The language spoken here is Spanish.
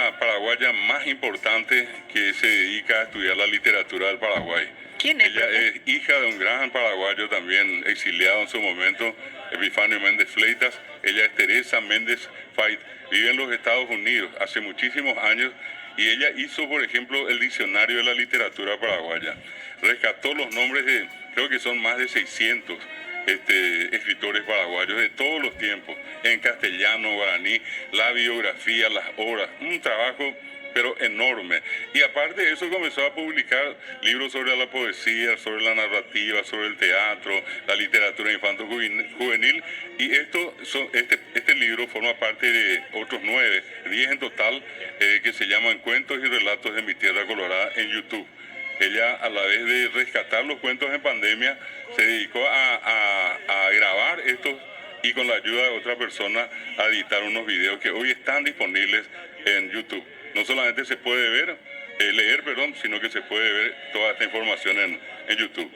la paraguaya más importante que se dedica a estudiar la literatura del Paraguay. ¿Quién es, Ella profe? es hija de un gran paraguayo también exiliado en su momento, Epifanio Méndez Fleitas. Ella es Teresa Méndez Fait, vive en los Estados Unidos hace muchísimos años y ella hizo, por ejemplo, el diccionario de la literatura paraguaya. Rescató los nombres de, creo que son más de 600 escritores paraguayos de todos los tiempos, en castellano, guaraní, la biografía, las obras, un trabajo pero enorme. Y aparte de eso comenzó a publicar libros sobre la poesía, sobre la narrativa, sobre el teatro, la literatura infanto-juvenil. Y este libro forma parte de otros 9, 10 en total, que se llaman Cuentos y Relatos de mi Tierra Colorada en YouTube. Ella, a la vez de rescatar los cuentos en pandemia, se dedicó a grabar estos y con la ayuda de otra persona a editar unos videos que hoy están disponibles en YouTube. No solamente se puede leer, sino que se puede ver toda esta información en YouTube.